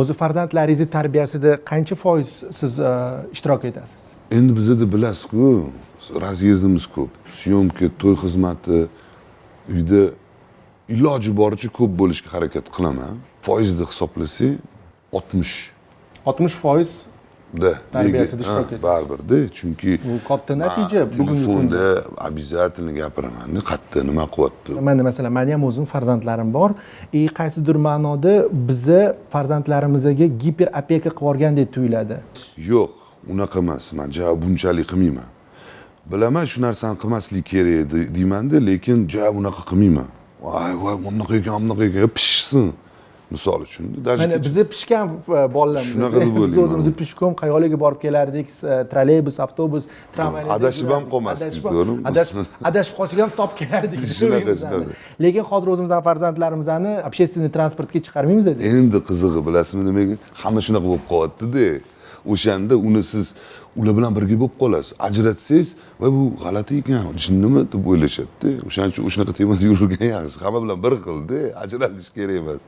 O'zi farzandlaringizni tarbiyasida qancha foiz siz ishtirok etasiz? Endi bizda bilasiz-ku, razyezdimiz ko'p. Syomka, to'y xizmati, uyda iloji boricha ko'p bo'lishga harakat qilaman. Foizni hisoblasak 60 60% da tarbiyasida ishtirok etasiz. baribir-da, chunki Bu katta natija bugungi kunda. telefonda обязательно gapiraman, qayerda nima qilyapti. Menda masalan, meni ham o'zim farzandlarim bor. Qaysidir ma'noda bizni farzandlarimizga giper opeka qilib yuborgandek tuyuladi. Yo'q, unaqa emas. Men bunchalik qilmayman. Bilaman shu narsani qilmaslik kerak deyman-da, lekin unaqa qilmayman. Voy, bunaqa ekan, pishsin. Misol uchun, mana bizni pishgan bolalar. Shunaqa deb Biz o'zimizni pishkom qayoqlarga borib kelardik, trolleybus, avtobus, tramvaylarda. Adashib ham qolmasdik, to'g'rimi? Adashib qolsak ham topib kelardik. Shunaqa. Lekin hozir o'zimizning farzandlarimizni общественный transportga chiqarmaymiz-da. Endi qizig'i bilasizmi nimaga? Hamma shunaqa bo'lib qolyapti-da. O'shanda uni siz ular bilan birga bo'lib qolasiz. Ajratsangiz, va bu g'alati ekan, jinnimi deb o'ylashadi-da. O'shaning uchun shunaqa temada yurgan yaxshi. Hamma bilan bir xil-da, ajralish kerak emas.